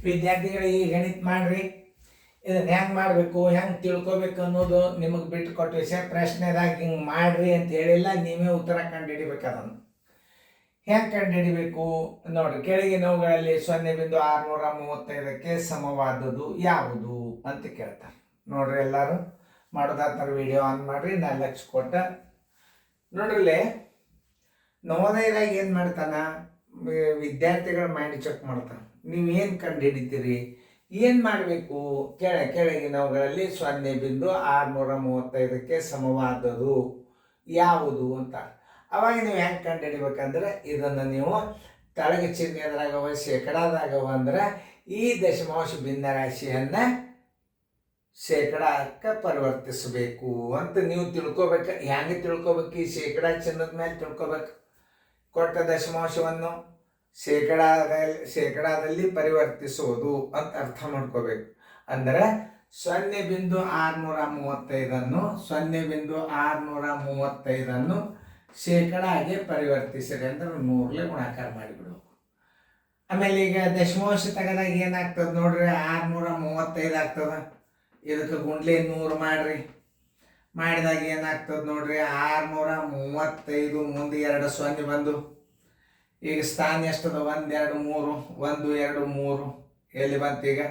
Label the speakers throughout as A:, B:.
A: ವಿದ್ಯಾರ್ಥಿಗಳಿಗೆ ಗಣಿತ ಮಾಡ್ರಿ. ಇದನ್ನು ಹೆಂಗೆ ಮಾಡಬೇಕು, ಹೆಂಗೆ ತಿಳ್ಕೊಬೇಕು ಅನ್ನೋದು ನಿಮಗೆ ಬಿಟ್ಟು ಕೊಟ್ಟ ವಿಷಯ. ಪ್ರಶ್ನೆದಾಗ ಹಿಂಗೆ ಮಾಡ್ರಿ ಅಂತ ಹೇಳಿಲ್ಲ, ನೀವೇ ಉತ್ತರ ಕಂಡುಹಿಡಿಬೇಕು. ಅದನ್ನು ಹೆಂಗೆ ಕಂಡುಹಿಡಿಬೇಕು ನೋಡ್ರಿ. ಕೆಳಗಿನವುಗಳಲ್ಲಿ 0.635ಕ್ಕೆ ಸಮವಾದದ್ದು ಯಾವುದು ಅಂತ ಕೇಳ್ತಾರೆ. ನೋಡ್ರಿ, ಎಲ್ಲರೂ ಮಾಡೋದಾದ್ರೆ ವಿಡಿಯೋ ಆನ್ ಮಾಡಿರಿ. ನಾನು ಲಕ್ಷ ಕೊಟ್ಟ ನೋಡ್ರಿಲ್ಲೇ ನವೋದಯದಾಗ ಏನು ಮಾಡ್ತಾನ, ವಿದ್ಯಾರ್ಥಿಗಳ ಮೈಂಡ್ ಚೆಕ್ ಮಾಡ್ತಾನೆ. ನೀವು ಏನು ಕಂಡು ಹಿಡಿತೀರಿ, ಏನು ಮಾಡಬೇಕು, ಕೆಳಗಿನವುಗಳಲ್ಲಿ 0.635ಕ್ಕೆ ಸಮವಾದದ್ದು ಯಾವುದು ಅಂತ. ಅವಾಗ ನೀವು ಹೆಂಗೆ ಕಂಡು ಹಿಡಿಬೇಕಂದ್ರೆ, ಇದನ್ನು ನೀವು ತಳಗ ಚಿಹ್ನೆದ್ರಾಗವ ಶೇಕಡಾದಾಗವ ಅಂದ್ರೆ ಈ ದಶಮಾಂಶ ಭಿನ್ನರಾಶಿಯನ್ನು ಶೇಕಡಕ್ಕೆ ಪರಿವರ್ತಿಸಬೇಕು ಅಂತ ನೀವು ತಿಳ್ಕೊಬೇಕು. ಹೆಂಗೆ ತಿಳ್ಕೊಬೇಕು, ಈ ಶೇಕಡಾ ಚಿನ್ನದ ಮೇಲೆ ತಿಳ್ಕೊಬೇಕು. ಕೊಟ್ಟ ದಶಮಾಂಶವನ್ನು ಶೇಕಡಾದಲ್ಲಿ ಪರಿವರ್ತಿಸುವುದು ಅಂತ ಅರ್ಥ ಮಾಡ್ಕೋಬೇಕು. ಅಂದರೆ 0.635 ಶೇಕಡಾಗೆ ಪರಿವರ್ತಿಸಿರಿ ಅಂದ್ರೆ 100ಲೆ ಗುಣಾಕಾರ ಮಾಡಿಬಿಡ್ಬೇಕು. ಆಮೇಲೆ ಈಗ ದಶಮಾಂಶ ತೆಗೆದಾಗ ಏನಾಗ್ತದೆ ನೋಡ್ರಿ, 635 ಆಗ್ತದ. ಇದಕ್ಕೆ ಗುಂಡ್ಲೆ 100 ಮಾಡ್ರಿ. ಮಾಡಿದಾಗ ಏನಾಗ್ತದೆ ನೋಡ್ರಿ, 635 ಮುಂದೆ 2 0 ಬಂದು ಈಗ ಸ್ಥಾನ ಎಷ್ಟದ, 1 2 3 1 2 3 ಎಲ್ಲಿ ಬಂತು ಈಗ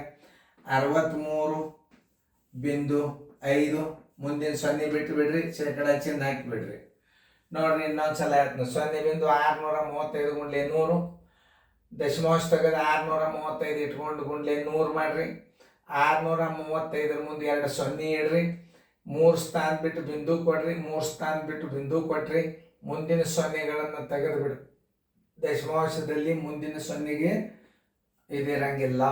A: 63.5 ಮುಂದಿನ 0 ಬಿಟ್ಟು ಬಿಡ್ರಿ, ಶೇಕಡಾ ಚಿಹ್ನೆ ಹಾಕಿಬಿಡ್ರಿ. ನೋಡ್ರಿ ಇನ್ನೊಂದ್ಸಲ ಹೇಳ್ತೀನಿ. 0.635 ಗುಂಡ್ಲೆ 100, ದಶಮಾಂಶ ತೆಗೆದು 635 ಇಟ್ಕೊಂಡು ಗುಂಡ್ಲೆ 100 ಮಾಡ್ರಿ. 635 ಮುಂದೆ 2 0 ಇಡ್ರಿ. 3 ಸ್ಥಾನ ಬಿಟ್ಟು ಬಿಂದು ಕೊಡ್ರಿ. 3 ಸ್ಥಾನ ಬಿಟ್ಟು ಬಿಂದು ಕೊಟ್ರಿ. ಮುಂದಿನ 0ಗಳನ್ನು ತೆಗೆದು ಬಿಡ್ರಿ. ದಶಮಾಂಶದಲ್ಲಿ ಮುಂದಿನ 0ಗೆ ಇದಿರಂಗಿಲ್ಲ.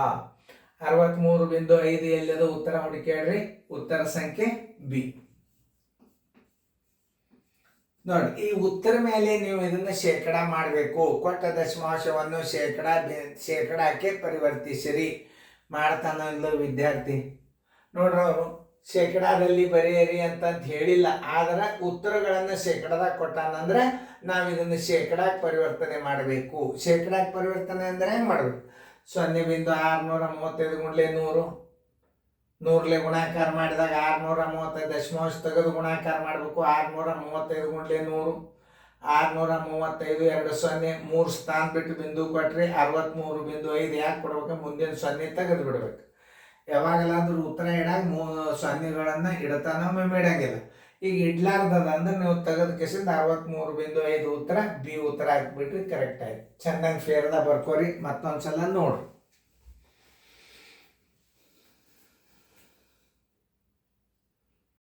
A: 63.5 ಎಲ್ಲದ ಉತ್ತರ ಹುಡುಕ್ಯಾಡ್ರಿ. ಉತ್ತರ ಸಂಖ್ಯೆ ಬಿ. ನೋಡಿ, ಈ ಉತ್ತರ ಮೇಲೆ ನೀವು ಇದನ್ನು ಶೇಕಡಾ ಮಾಡಬೇಕು. ಕೊಟ್ಟ ದಶಮಾಂಶವನ್ನು ಶೇಕಡಾಕ್ಕೆ ಪರಿವರ್ತಿಸಿರಿ. ಮಾಡ್ತಾನಲ್ಲ ವಿದ್ಯಾರ್ಥಿ. ನೋಡ್ರಿ, ಅವರು ಶೇಕಡಾದಲ್ಲಿ ಬರೆಯಿರಿ ಅಂತಂತ ಹೇಳಿಲ್ಲ, ಆದರೆ ಉತ್ತರಗಳನ್ನು ಶೇಕಡಾದಾಗ ಕೊಟ್ಟಾನಂದ್ರೆ ನಾವು ಇದನ್ನು ಶೇಕಡಾಕ್ಕೆ ಪರಿವರ್ತನೆ ಮಾಡಬೇಕು. ಶೇಕಡಾಕ್ಕೆ ಪರಿವರ್ತನೆ ಅಂದರೆ ಹೆಂಗೆ ಮಾಡಬೇಕು, 0.635 ಗುಂಡ್ಲೆ 100, 100ಲೆ ಗುಣಾಕಾರ ಮಾಡಿದಾಗ 635 ದಶಮಾಂಶ ತೆಗೆದು ಗುಣಾಕಾರ ಮಾಡಬೇಕು. 635 ಗುಂಡ್ಲೆ 100, 635 2 0 3 ಸ್ಥಾನ ಬಿಟ್ಟು ಬಿಂದು ಕೊಟ್ರಿ. 63.5 ಯಾಕೆ ಕೊಡ್ಬೇಕು, ಮುಂದಿನ 0 ತೆಗೆದು ಬಿಡ್ಬೇಕು. ಯಾವಾಗಲಾದ್ರೂ ಉತ್ತರ ಇಡಾಗ 0ಗಳನ್ನು ಇಡತಾನೊಮ್ಮೆ ಇಡಂಗಿಲ್ಲ. ಈಗ ಇಡ್ಲಾರ್ದದ ಅಂದ್ರೆ ನೀವು ತೆಗೆದ ಕೆಸಿಂದ 63.5 ಉತ್ತರ ಬಿ ಉತ್ತರ ಹಾಕ್ಬಿಟ್ರಿ. ಕರೆಕ್ಟ್ ಆಯ್ತು. ಚೆಂದಂಗೆ ಫೇರ್ದಾಗ ಬರ್ಕೋರಿ. ಮತ್ತೊಂದ್ಸಲ ನೋಡ್ರಿ.